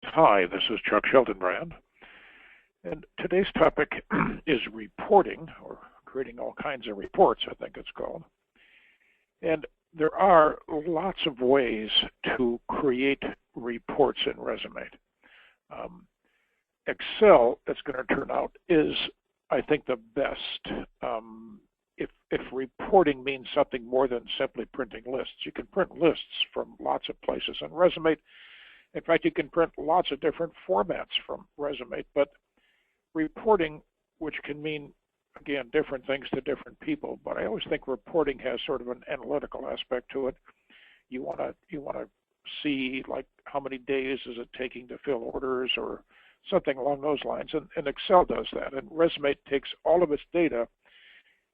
Hi, this is Chuck Sheltonbrand, and today's topic is reporting, or creating all kinds of reports, I think it's called. And there are lots of ways to create reports in RESUMate. Excel, that's going to turn out, is, I think, the best. If reporting means something more than simply printing lists, you can print lists from lots of places in RESUMate. In fact, you can print lots of different formats from RESUMate, but reporting, which can mean, again, different things to different people, but I always think reporting has sort of an analytical aspect to it. You want to see, like, how many days is it taking to fill orders or something along those lines, and Excel does that, and RESUMate takes all of its data.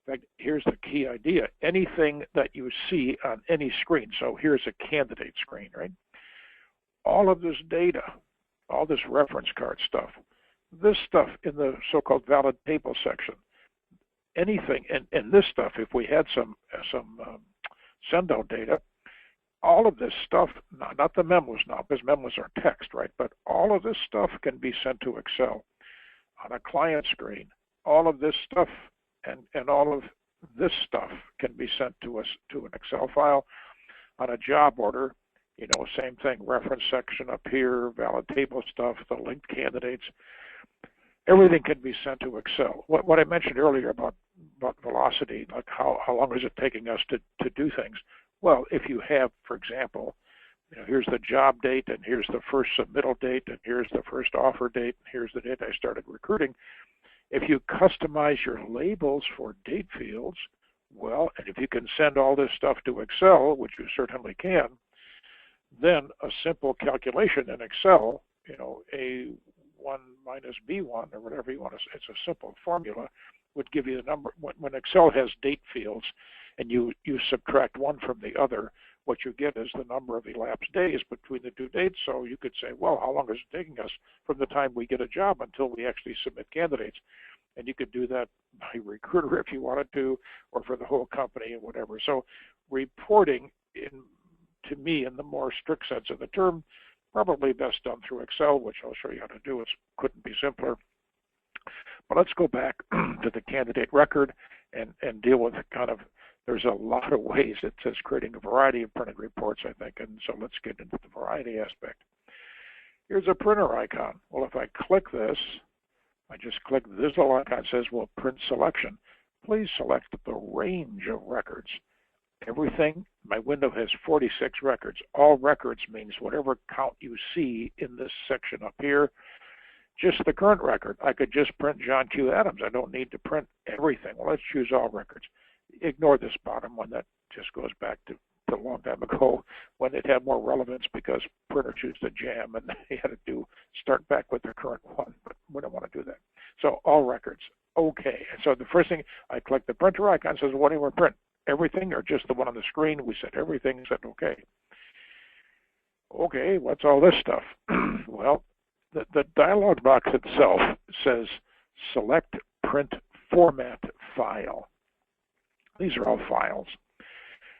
In fact, here's the key idea. Anything that you see on any screen, so here's a candidate screen, right? All of this data, all this reference card stuff, this stuff in the so-called valid table section, anything, and this stuff, if we had some send-out data, all of this stuff, not the memos now, because memos are text, right? But all of this stuff can be sent to Excel on a client screen. All of this stuff and all of this stuff can be sent to us to an Excel file on a job order. You know, same thing, reference section up here, valid table stuff, the linked candidates. Everything can be sent to Excel. What I mentioned earlier about velocity, like how long is it taking us to do things? Well, if you have, for example, you know, here's the job date, and here's the first submittal date, and here's the first offer date, and here's the date I started recruiting. If you customize your labels for date fields, well, and if you can send all this stuff to Excel, which you certainly can, then a simple calculation in Excel, you know, A1 minus B1 or whatever you want to say, it's a simple formula, would give you the number. When Excel has date fields and you subtract one from the other, what you get is the number of elapsed days between the two dates. So you could say, well, how long is it taking us from the time we get a job until we actually submit candidates? And you could do that by recruiter if you wanted to, or for the whole company and whatever. So reporting, to me, in the more strict sense of the term, probably best done through Excel, which I'll show you how to do. It couldn't be simpler. But let's go back to the candidate record and deal with kind of, there's a lot of ways it says creating a variety of printed reports, I think, and so let's get into the variety aspect. Here's a printer icon. Well, if I click this, I just click this little icon, it says, well, print selection. Please select the range of records. Everything, my window has 46 records. All records means whatever count you see in this section up here, just the current record. I could just print John Q. Adams. I don't need to print everything. Well, let's choose all records. Ignore this bottom one. That just goes back to a long time ago when it had more relevance because printers used to jam and they had to start back with the current one, but we don't want to do that. So all records. Okay. And so the first thing, I click the printer icon, says, what do you want to print? Everything or just the one on the screen? We said everything, said okay. Okay, what's all this stuff? Well, the dialog box itself says select print format file. These are all files.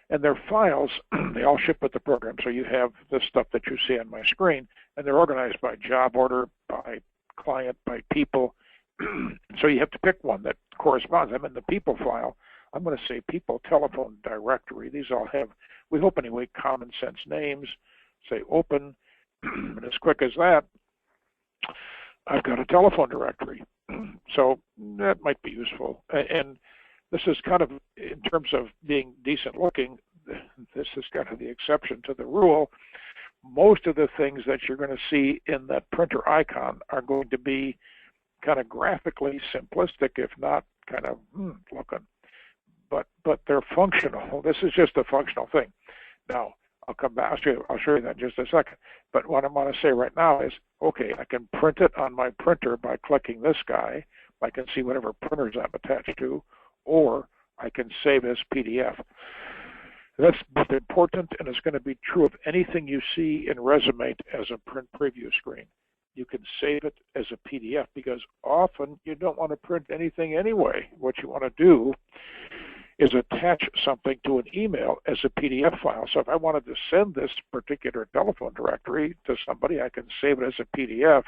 And they're files, they all ship with the program. So you have this stuff that you see on my screen, and they're organized by job order, by client, by people. So you have to pick one that corresponds. I'm in the people file. I'm going to say people telephone directory. These all have, we hope anyway, common sense names. Say open, and as quick as that, I've got a telephone directory. So that might be useful. And this is kind of, in terms of being decent looking, this is kind of the exception to the rule. Most of the things that you're going to see in that printer icon are going to be kind of graphically simplistic, if not kind of looking. But they're functional. This is just a functional thing. Now, I'll come back. I'll show you that in just a second. But what I want to say right now is, okay, I can print it on my printer by clicking this guy. I can see whatever printers I'm attached to, or I can save as PDF. That's both important, and it's going to be true of anything you see in RESUMate as a print preview screen. You can save it as a PDF because often you don't want to print anything anyway. What you want to do is attach something to an email as a PDF file. So if I wanted to send this particular telephone directory to somebody, I can save it as a PDF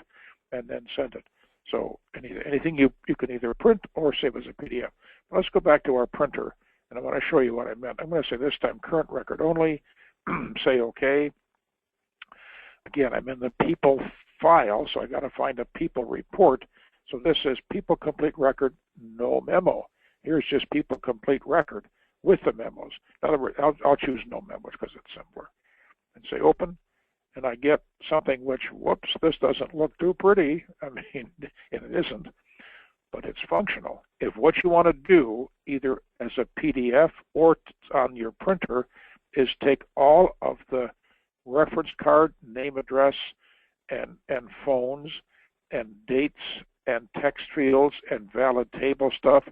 and then send it. So anything you can either print or save as a PDF. Let's go back to our printer, and I want to show you what I meant. I'm going to say this time current record only, say OK. Again, I'm in the people file, so I got to find a people report. So this says people complete record, no memo. Here's just people complete record with the memos. In other words, I'll choose no memos because it's simpler. And say open, and I get something which, whoops, this doesn't look too pretty. I mean, it isn't, but it's functional. If what you want to do, either as a PDF or on your printer, is take all of the reference card, name, address, and phones, and dates, and text fields, and valid table stuff.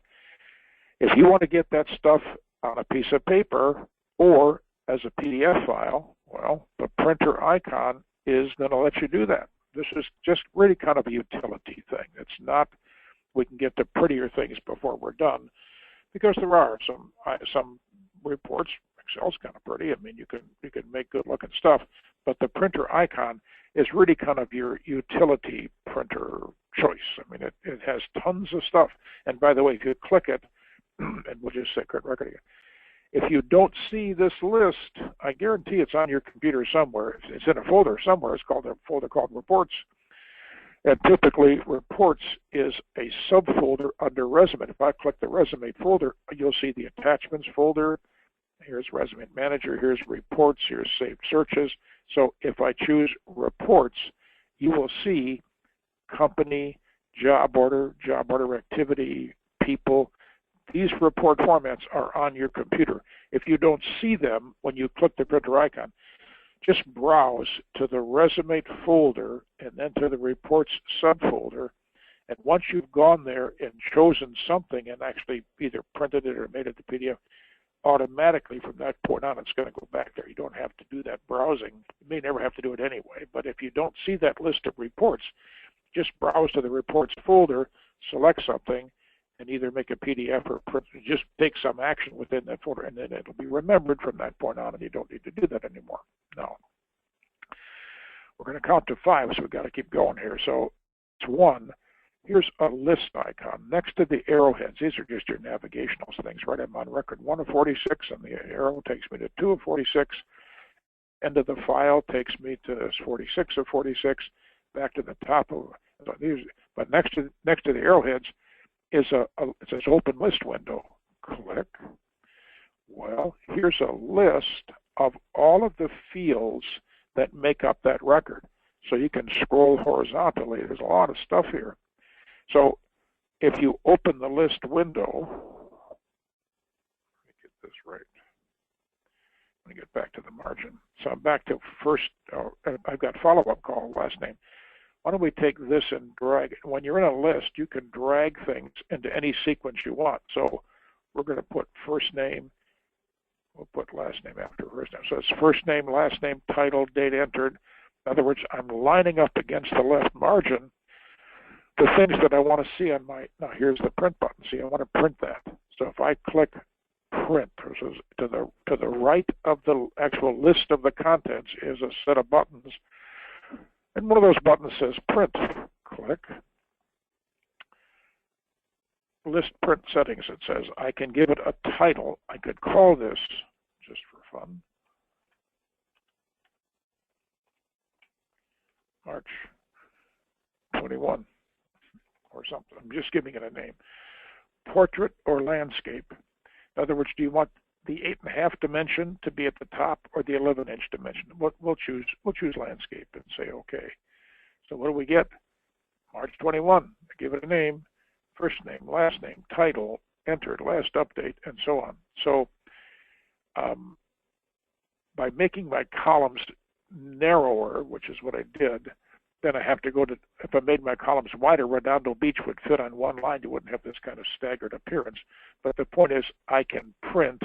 If you want to get that stuff on a piece of paper or as a PDF file, well, the printer icon is going to let you do that. This is just really kind of a utility thing. It's not, we can get to prettier things before we're done, because there are some reports. Excel's kind of pretty. I mean, you can make good looking stuff, but the printer icon is really kind of your utility printer choice. I mean, it has tons of stuff. And by the way, if you click it, and we'll just say current record again. If you don't see this list, I guarantee it's on your computer somewhere. It's in a folder somewhere. It's called a folder called reports. And typically, reports is a subfolder under RESUMate. If I click the RESUMate folder, you'll see the attachments folder. Here's RESUMate Manager. Here's reports. Here's saved searches. So if I choose reports, you will see company, job order activity, people. These report formats are on your computer. If you don't see them when you click the printer icon, just browse to the RESUMate folder and then to the reports subfolder. And once you've gone there and chosen something and actually either printed it or made it to PDF, automatically from that point on, it's going to go back there. You don't have to do that browsing. You may never have to do it anyway. But if you don't see that list of reports, just browse to the reports folder, select something, and either make a PDF or print, just take some action within that folder, and then it'll be remembered from that point on, and you don't need to do that anymore. Now, we're going to count to 5, so we've got to keep going here. So it's 1. Here's a list icon next to the arrowheads. These are just your navigational things, right? I'm on record 1 of 46, and the arrow takes me to 2 of 46. End of the file takes me to 46 of 46, back to the top of these. But next to the arrowheads is it says open list window. Click. Well, here's a list of all of the fields that make up that record. So you can scroll horizontally. There's a lot of stuff here. So if you open the list window, let me get this right. Let me get back to the margin. So I'm back to first, I've got follow-up call, last name. Why don't we take this and drag it? When you're in a list, you can drag things into any sequence you want. So we're going to put first name. We'll put last name after first name. So it's first name, last name, title, date entered. In other words, I'm lining up against the left margin the things that I want to see on my, now here's the print button. See, I want to print that. So if I click print, so to the right of the actual list of the contents is a set of buttons. And one of those buttons says print. Click. List print settings, it says. I can give it a title. I could call this, just for fun, March 21 or something. I'm just giving it a name. Portrait or landscape. In other words, do you want the 8.5 dimension to be at the top or the 11-inch dimension? We'll choose landscape and say OK. So what do we get? March 21. I give it a name, first name, last name, title, entered, last update, and so on. So by making my columns narrower, which is what I did, then I have to go to, if I made my columns wider, Redondo Beach would fit on one line. You wouldn't have this kind of staggered appearance. But the point is, I can print.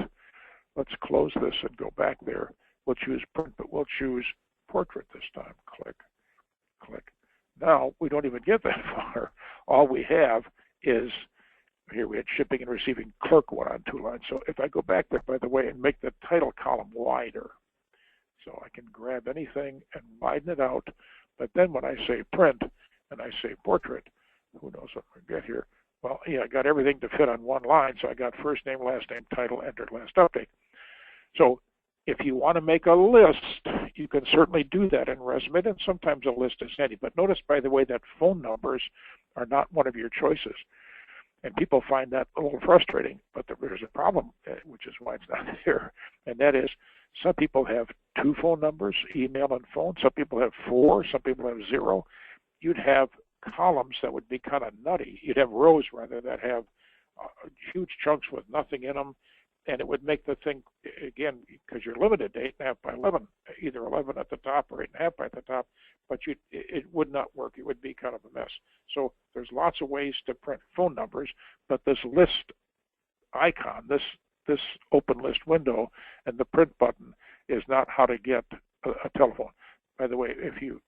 Let's close this and go back there. We'll choose print, but we'll choose portrait this time. Click, click. Now, we don't even get that far. All we have is here we had shipping and receiving clerk one on 2 lines. So if I go back there, by the way, and make the title column wider, so I can grab anything and widen it out. But then when I say print and I say portrait, who knows what we get here? Well, yeah, I got everything to fit on one line. So I got first name, last name, title, entered, last update. So if you want to make a list, you can certainly do that in RESUMate, and sometimes a list is handy. But notice, by the way, that phone numbers are not one of your choices. And people find that a little frustrating, but there's a problem, which is why it's not here, and that is some people have 2 phone numbers, email and phone. Some people have 4. Some people have 0. You'd have columns that would be kind of nutty. You'd have rows, rather, that have huge chunks with nothing in them, and it would make the thing, again, because you're limited to 8.5 by 11, either 11 at the top or 8.5 by the top, but it would not work. It would be kind of a mess. So there's lots of ways to print phone numbers, but this list icon, this open list window and the print button is not how to get a telephone. By the way, if you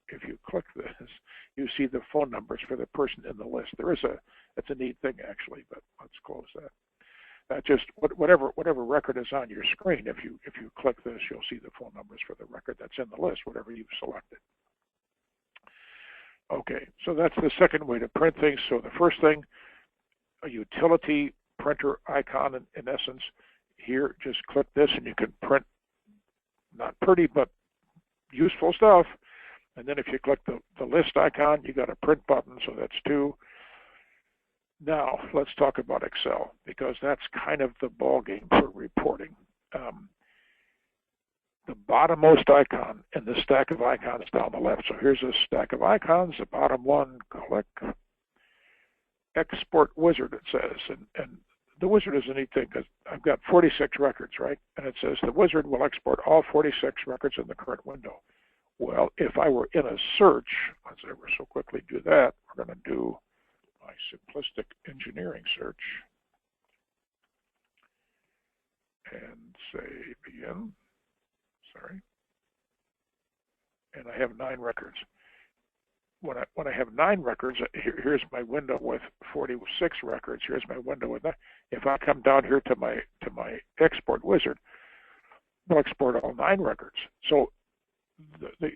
click this, you see the phone numbers for the person in the list. It's a neat thing actually, but let's close that. Just whatever record is on your screen, if you click this, you'll see the phone numbers for the record that's in the list, whatever you've selected. Okay, so that's the second way to print things. So the first thing, a utility printer icon in essence. Here, just click this and you can print not pretty but useful stuff. And then if you click the list icon, you got a print button, so that's 2. Now, let's talk about Excel, because that's kind of the ball game for reporting. The bottommost icon in the stack of icons down the left. So here's a stack of icons, the bottom one, click. Export wizard, it says. And the wizard is a neat thing, because I've got 46 records, right? And it says the wizard will export all 46 records in the current window. Well, if I were in a search, let's ever so quickly do that. We're going to do my simplistic engineering search and say begin. Sorry. And I have 9 records. When I have 9 records, here's my window with 46 records. Here's my window with that. If I come down here to my export wizard, we'll export all 9 records. So the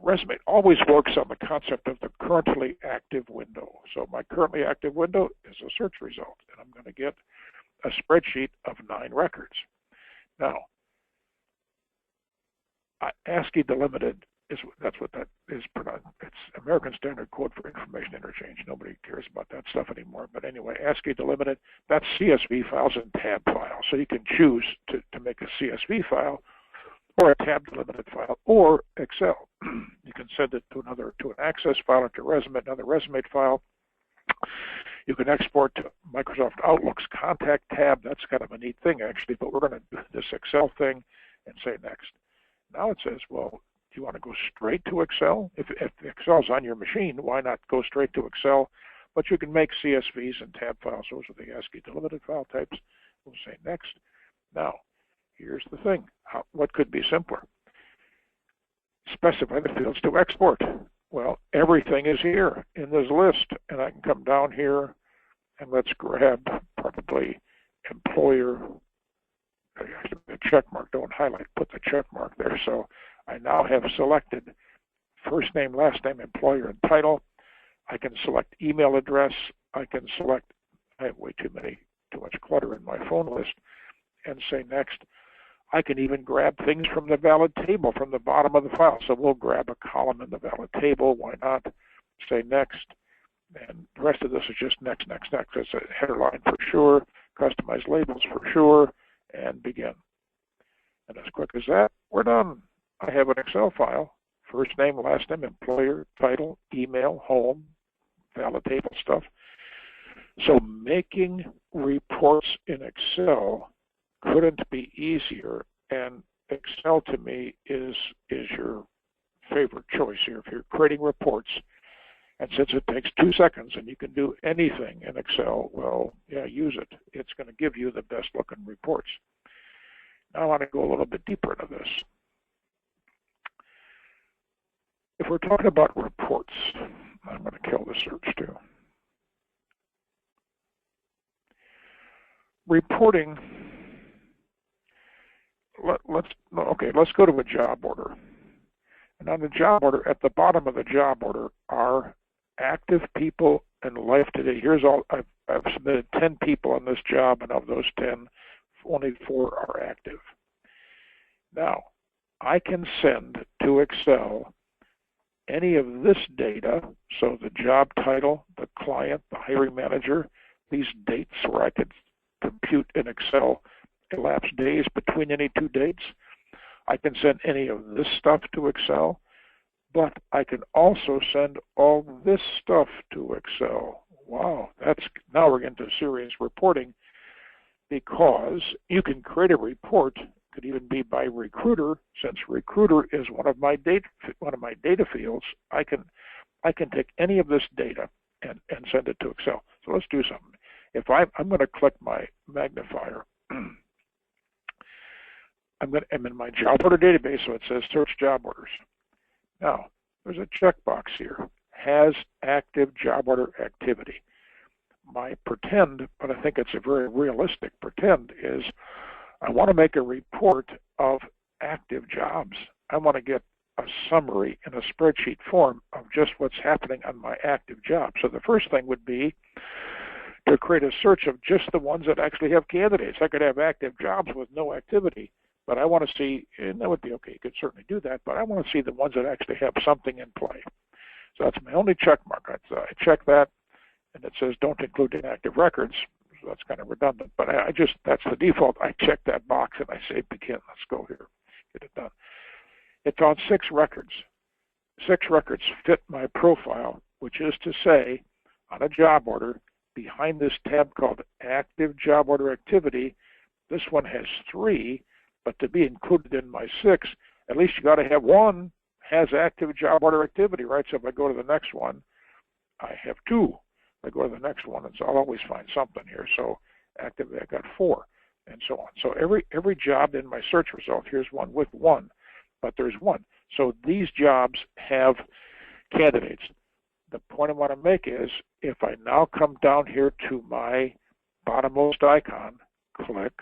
RESUMate always works on the concept of the currently active window. So my currently active window is a search result, and I'm going to get a spreadsheet of 9 records. Now, ASCII delimited that's what that is. It's American Standard Code for Information Interchange. Nobody cares about that stuff anymore. But anyway, ASCII delimited, that's CSV files and tab files. So you can choose to make a CSV file or a tab delimited file or Excel. You can send it to an Access file or to RESUMate, another RESUMate file. You can export to Microsoft Outlook's contact tab. That's kind of a neat thing actually, but we're going to do this Excel thing and say next. Now it says, well, do you want to go straight to Excel? If Excel's on your machine, why not go straight to Excel? But you can make CSVs and tab files. Those are the ASCII delimited file types. We'll say next. Now, here's the thing. What could be simpler? Specify the fields to export. Well, everything is here in this list, and I can come down here and let's grab probably employer. The check mark, don't highlight, put the check mark there. So I now have selected first name, last name, employer, and title. I can select email address. I can select, I have way too much clutter in my phone list, and say next. I can even grab things from the valid table from the bottom of the file. So we'll grab a column in the valid table. Why not? Say next. And the rest of this is just next, next, next. It's a header line for sure, customize labels for sure, and begin. And as quick as that, we're done. I have an Excel file, first name, last name, employer, title, email, home, valid table stuff. So making reports in Excel couldn't be easier, and Excel to me is your favorite choice here. If you're creating reports, and since it takes 2 seconds and you can do anything in Excel, well, yeah, use it. It's going to give you the best looking reports. Now I want to go a little bit deeper into this. If we're talking about reports, I'm going to kill the search too. reporting, let's go to a job order. And on the job order, at the bottom of the job order are active people and life today. Here's all I've submitted 10 people on this job, and of those 10, only 4 are active. Now, I can send to Excel any of this data, so the job title, the client, the hiring manager, these dates where I could compute in Excel elapsed days between any 2 dates. I can send any of this stuff to Excel, but I can also send all this stuff to Excel. Wow, now we're getting to serious reporting, because you can create a report. Could even be by recruiter. Since recruiter is one of my data fields, I can take any of this data and send it to Excel. So let's do something. If I'm going to click my magnifier, I'm in my job order database, so it says search job orders. Now there's a checkbox here. Has active job order activity. My pretend, but I think it's a very realistic pretend, is I want to make a report of active jobs. I want to get a summary in a spreadsheet form of just what's happening on my active job. So the first thing would be to create a search of just the ones that actually have candidates. I could have active jobs with no activity, but I want to see, and that would be okay, you could certainly do that, but I want to see the ones that actually have something in play. So that's my only check mark. I check that, and it says don't include inactive records. So that's kind of redundant, but that's the default. I check that box and I say begin. Let's go here, get it done. It found 6 records. 6 records fit my profile, which is to say, on a job order, behind this tab called Active Job Order Activity, this one has 3, but to be included in my 6, at least you got to have one has active job order activity, right? So if I go to the next one, I have 2. If I go to the next one, and so I'll always find something here. So active, I got 4, and so on. So every job in my search result, here's one with 1, but there's 1. So these jobs have candidates. The point I want to make is, if I now come down here to my bottommost icon, click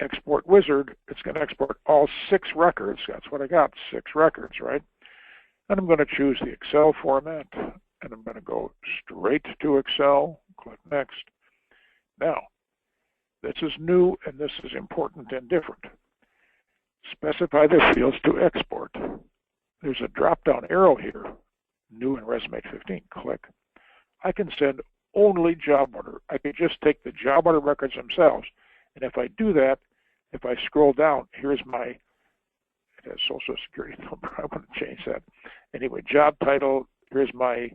Export Wizard, it's going to export all 6 records. That's what I got, 6 records, right? And I'm going to choose the Excel format, and I'm going to go straight to Excel, click Next. Now, this is new, and this is important and different. Specify the fields to export. There's a drop-down arrow here, new in RESUMate 15, click. I can send only job order. I could just take the job order records themselves, and if I do that, if I scroll down, here's my, it has social security number, I want to change that. Anyway, job title, here's my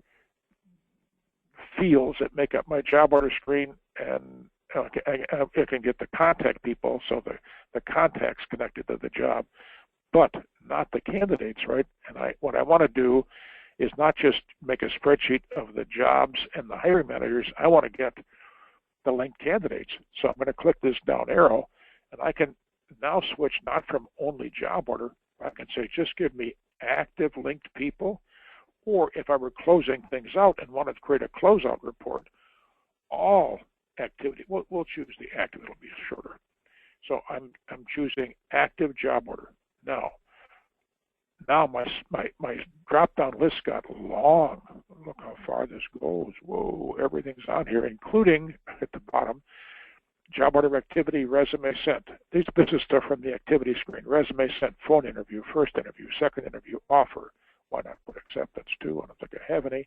fields that make up my job order screen, and I can get the contact people, so the contacts connected to the job, but not the candidates, right? And what I want to do is not just make a spreadsheet of the jobs and the hiring managers. I want to get the linked candidates. So I'm going to click this down arrow, and I can now switch not from only job order. I can say just give me active linked people, or if I were closing things out and wanted to create a closeout report, all activity. We'll choose the active. It'll be shorter. So I'm choosing active job order. Now my drop-down list got long. Look how far this goes. Whoa, everything's on here, including at the bottom, job order activity, resume sent. This is stuff from the activity screen. Resume sent, phone interview, first interview, second interview, offer. Why not put acceptance too? I don't think I have any.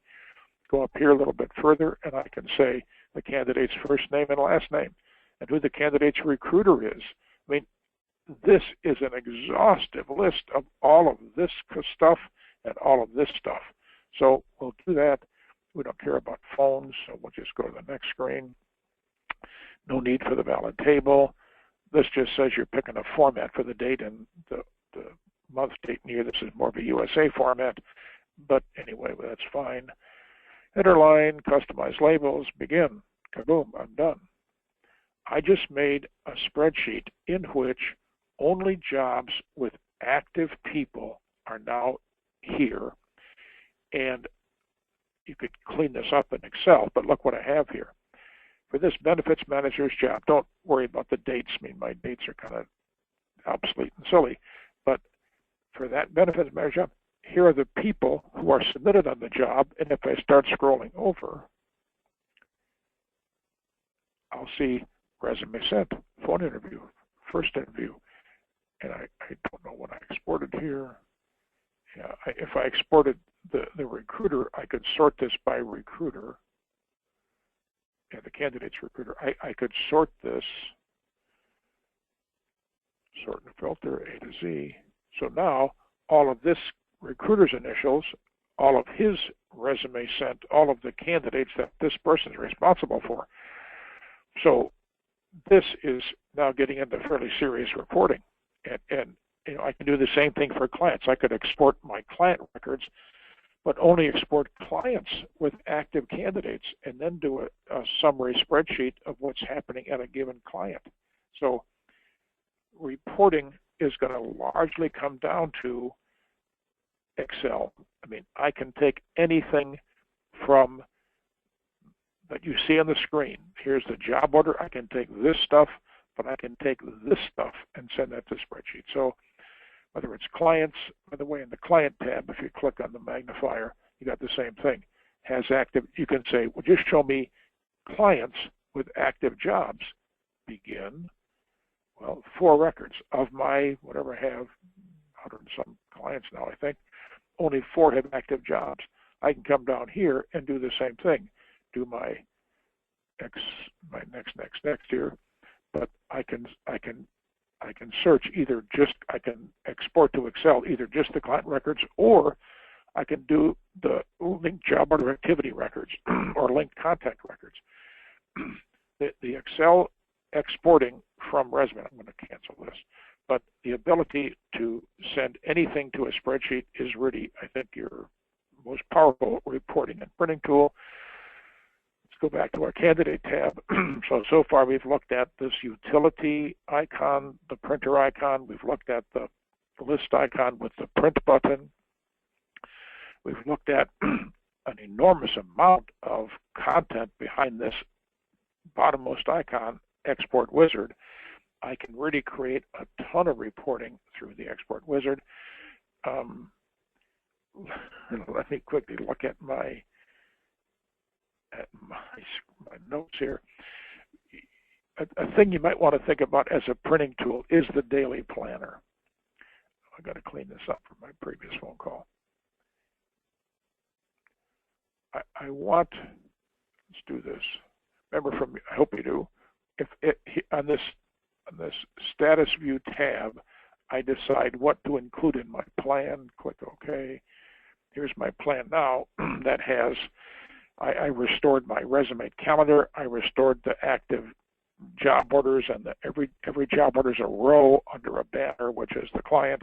Go up here a little bit further, and I can say the candidate's first name and last name, and who the candidate's recruiter is. I mean, this is an exhaustive list of all of this stuff and all of this stuff. So we'll do that. We don't care about phones, so we'll just go to the next screen. No need for the valid table. This just says you're picking a format for the date and the month, date, and year. This is more of a USA format, but anyway, that's fine. Header line, customize labels, begin. Kaboom, I'm done. I just made a spreadsheet in which only jobs with active people are now here. And you could clean this up in Excel, but look what I have here. for this benefits manager's job, don't worry about the dates. I mean, my dates are kind of obsolete and silly, but for that benefits manager job, here are the people who are submitted on the job, and if I start scrolling over, I'll see resume sent, phone interview, first interview, and I don't know what I exported here. Yeah, if I exported the recruiter, I could sort this by recruiter. Yeah, the candidate's recruiter. I could sort this, sort and filter A to Z. So now all of this recruiter's initials, all of his resume sent, all of the candidates that this person is responsible for. So this is now getting into fairly serious reporting. And you know, I can do the same thing for clients. I could export my client records, but only export clients with active candidates, and then do a summary spreadsheet of what's happening at a given client. So reporting is going to largely come down to Excel. I mean, I can take anything from that you see on the screen. Here's the job order. I can take this stuff, but I can take this stuff and send that to spreadsheet. So whether it's clients, by the way, in the client tab, if you click on the magnifier, you got the same thing. Has active, you can say, well, just show me clients with active jobs. Begin. Well, 4 records of my, whatever I have, 100 and some clients now, I think, only 4 have active jobs. I can come down here and do the same thing. Do my next here, but I can search either just, I can export to Excel either just the client records, or I can do the linked job order activity records or linked contact records. The Excel exporting from resume, I'm going to cancel this, but the ability to send anything to a spreadsheet is really, I think, your most powerful reporting and printing tool. Let's go back to our candidate tab. So far we've looked at this utility icon, the printer icon. We've looked at the list icon with the print button. We've looked at an enormous amount of content behind this bottommost icon, Export Wizard. I can really create a ton of reporting through the Export Wizard. Let me quickly look at my notes here. A thing you might want to think about as a printing tool is the daily planner. I've got to clean this up from my previous phone call. I want, let's do this. Remember from, I hope you do, on this status view tab, I decide what to include in my plan, click OK. Here's my plan now that has, I restored my resume calendar, I restored the active job orders, and every job order is a row under a banner, which is the client.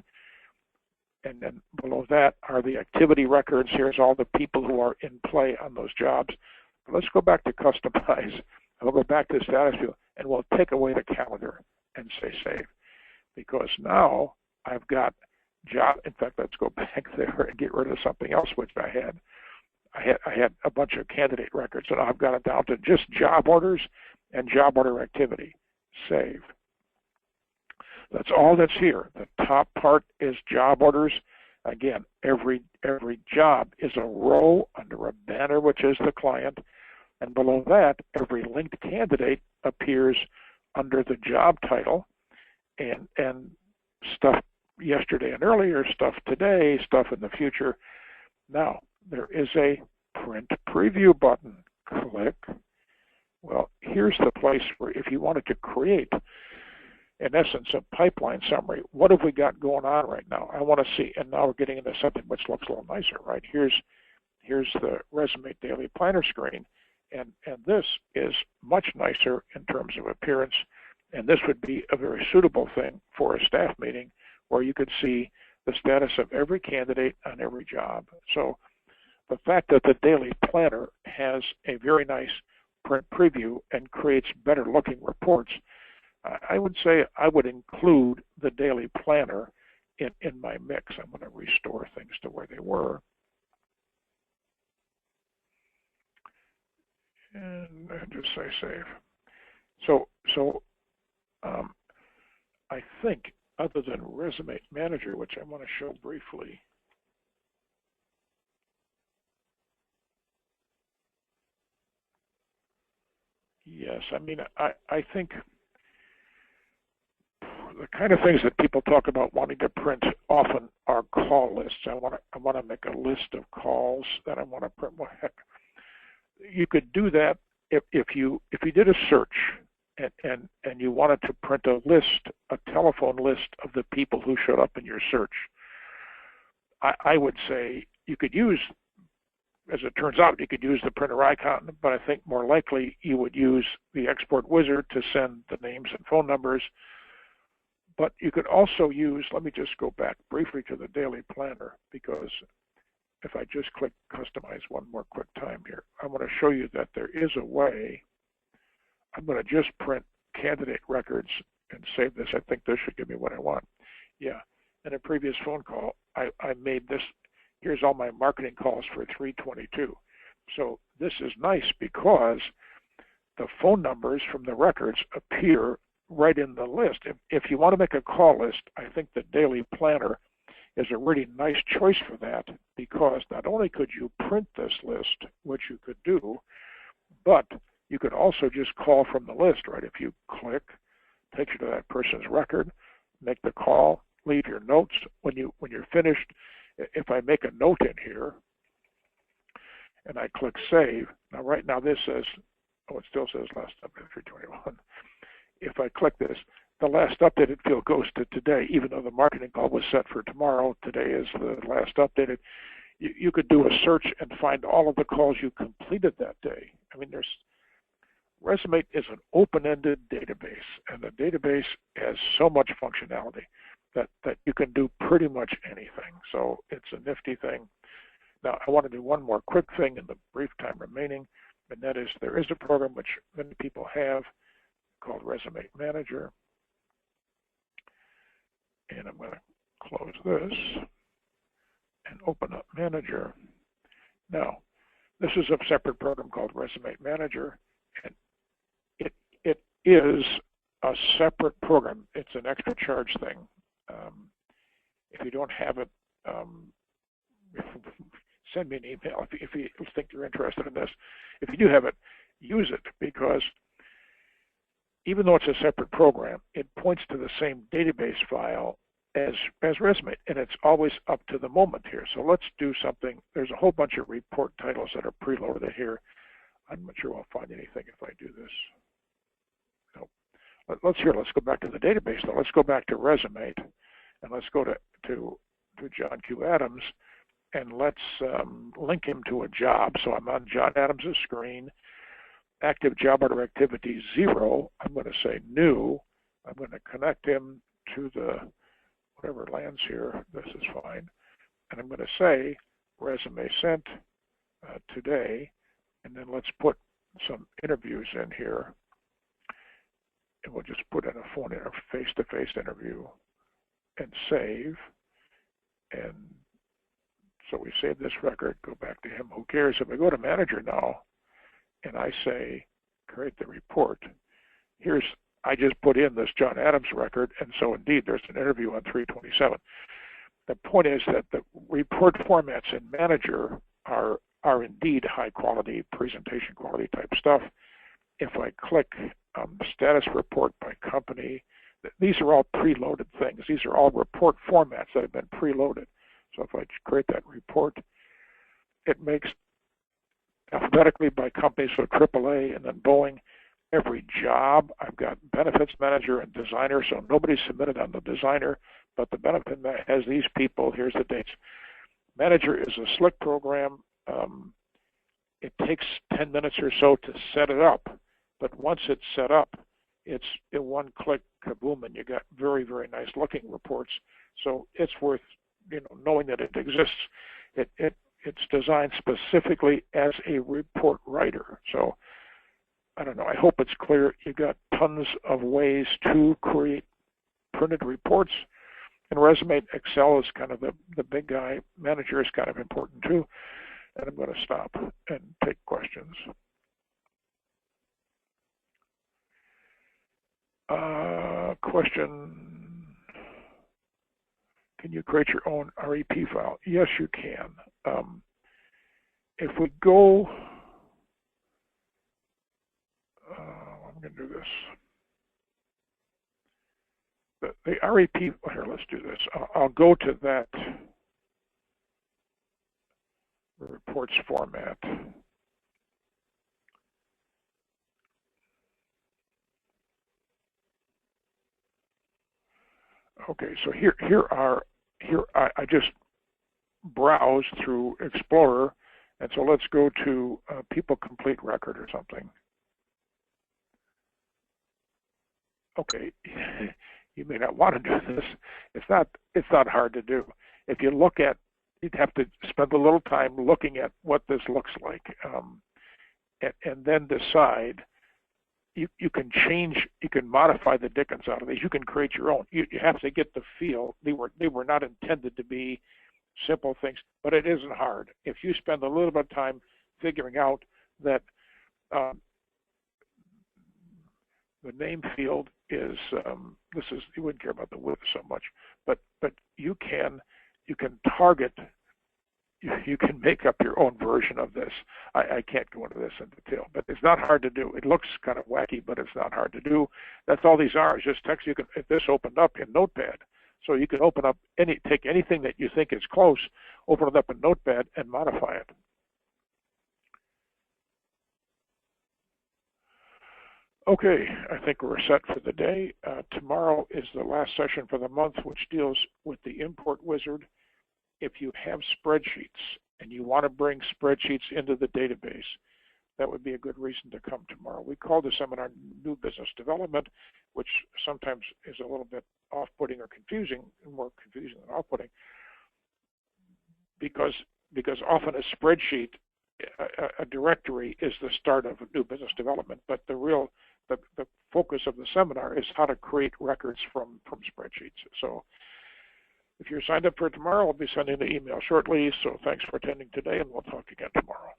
And then below that are the activity records. Here's all the people who are in play on those jobs. But let's go back to customize. We'll go back to the status view, and we'll take away the calendar and say save. Because now I've got job, in fact, let's go back there and get rid of something else which I had. I had a bunch of candidate records, and I've got it down to just job orders and job order activity. Save. That's all that's here. The top part is job orders. Again, every job is a row under a banner, which is the client. And below that, every linked candidate appears under the job title, and stuff yesterday and earlier, stuff today, stuff in the future. Now, there is a print preview button. Click. Well, here's the place where if you wanted to create, in essence, a pipeline summary, what have we got going on right now? I want to see, and now we're getting into something which looks a little nicer, right? Here's the RESUMate Daily Planner screen, and this is much nicer in terms of appearance, and this would be a very suitable thing for a staff meeting where you could see the status of every candidate on every job. So the fact that the Daily Planner has a very nice print preview and creates better looking reports, I would say I would include the Daily Planner in my mix. I'm going to restore things to where they were. and just say save. So I think other than RESUMate Manager, which I want to show briefly, yes, I mean, I think the kind of things that people talk about wanting to print often are call lists. I want to make a list of calls that I want to print. Well, heck, you could do that if you did a search and you wanted to print a list, a telephone list of the people who showed up in your search. I would say you could use, as it turns out, you could use the printer icon, but I think more likely you would use the export wizard to send the names and phone numbers. But you could also use, let me just go back briefly to the daily planner, because if I just click customize one more quick time here, I want to show you that there is a way. I'm going to just print candidate records and save this. I think this should give me what I want. Yeah, in a previous phone call, I made this. Here's all my marketing calls for 322. So this is nice because the phone numbers from the records appear right in the list. If you want to make a call list, I think the daily planner is a really nice choice for that, because not only could you print this list, which you could do, but you could also just call from the list, right? If you click, it takes you to that person's record, make the call, leave your notes. When you're finished, if I make a note in here and I click save, now right now this says, oh, it still says last update 321. If I click this, the last updated field goes to today, even though the marketing call was set for tomorrow. Today is the last updated. You could do a search and find all of the calls you completed that day. I mean, RESUMate is an open-ended database, and the database has so much functionality that you can do pretty much anything. So it's a nifty thing. Now, I want to do one more quick thing in the brief time remaining, and that is there is a program which many people have called RESUMate Manager. And I'm going to close this and open up Manager. Now, this is a separate program called RESUMate Manager, and it is a separate program. It's an extra charge thing. If you don't have it, send me an email if you think you're interested in this. If you do have it, use it, because even though it's a separate program, it points to the same database file as RESUMate, and it's always up to the moment here. So let's do something. There's a whole bunch of report titles that are preloaded here. I'm not sure I'll find anything if I do this. No. Let's go back to the database though. Let's go back to RESUMate, and let's go to John Q. Adams, and let's link him to a job. So I'm on John Adams' screen. Active job order activity 0. I'm going to say new. I'm going to connect him to the whatever lands here. This is fine. And I'm going to say resume sent today. And then let's put some interviews in here. And we'll just put in a phone interview, face-to-face interview, and save. And so we save this record, go back to him. Who cares? If I go to manager now, and I say, create the report, I just put in this John Adams record, and so indeed there's an interview on 327. The point is that the report formats in Manager are indeed high quality, presentation quality type stuff. If I click status report by company, these are all preloaded things. These are all report formats that have been preloaded. So if I create that report, it makes alphabetically by company, so AAA and then Boeing. Every job, I've got benefits manager and designer, so nobody submitted on the designer, but the benefit has these people. Here's the dates. Manager is a slick program. It takes 10 minutes or so to set it up, but once it's set up, it's in one click, kaboom, and you got very, very nice looking reports. So it's worth knowing that it exists. It's designed specifically as a report writer. So I don't know, I hope it's clear. You got tons of ways to create printed reports. And RESUMate Excel is kind of the big guy. Manager is kind of important too. And I'm going to stop and take questions. Question, can you create your own REP file? Yes, you can. If we go, I'm going to do this. The REP, here, let's do this. I'll go to that reports format. Okay, so here I just browse through Explorer, and so let's go to People Complete Record or something. Okay, you may not want to do this. It's not hard to do. If you look at, you'd have to spend a little time looking at what this looks like, and then decide. You can change, you can modify the Dickens out of these. You can create your own. You have to get the feel. They were not intended to be simple things, but it isn't hard. If you spend a little bit of time figuring out that the name field is this is, you wouldn't care about the width so much, but you can target. You can make up your own version of this. I can't go into this in detail, but it's not hard to do. It looks kind of wacky, but it's not hard to do. That's all these are, is just text. You can, if this opened up in Notepad, so you can open up take anything that you think is close, open it up in Notepad and modify it. Okay, I think we're set for the day. Tomorrow is the last session for the month, which deals with the import wizard. If you have spreadsheets and you want to bring spreadsheets into the database, that would be a good reason to come tomorrow. We call the seminar New Business Development, which sometimes is a little bit off-putting or confusing, more confusing than off-putting, because often a spreadsheet, a directory is the start of new business development, but the focus of the seminar is how to create records from spreadsheets. So if you're signed up for tomorrow, I'll be sending the email shortly. So thanks for attending today, and we'll talk again tomorrow.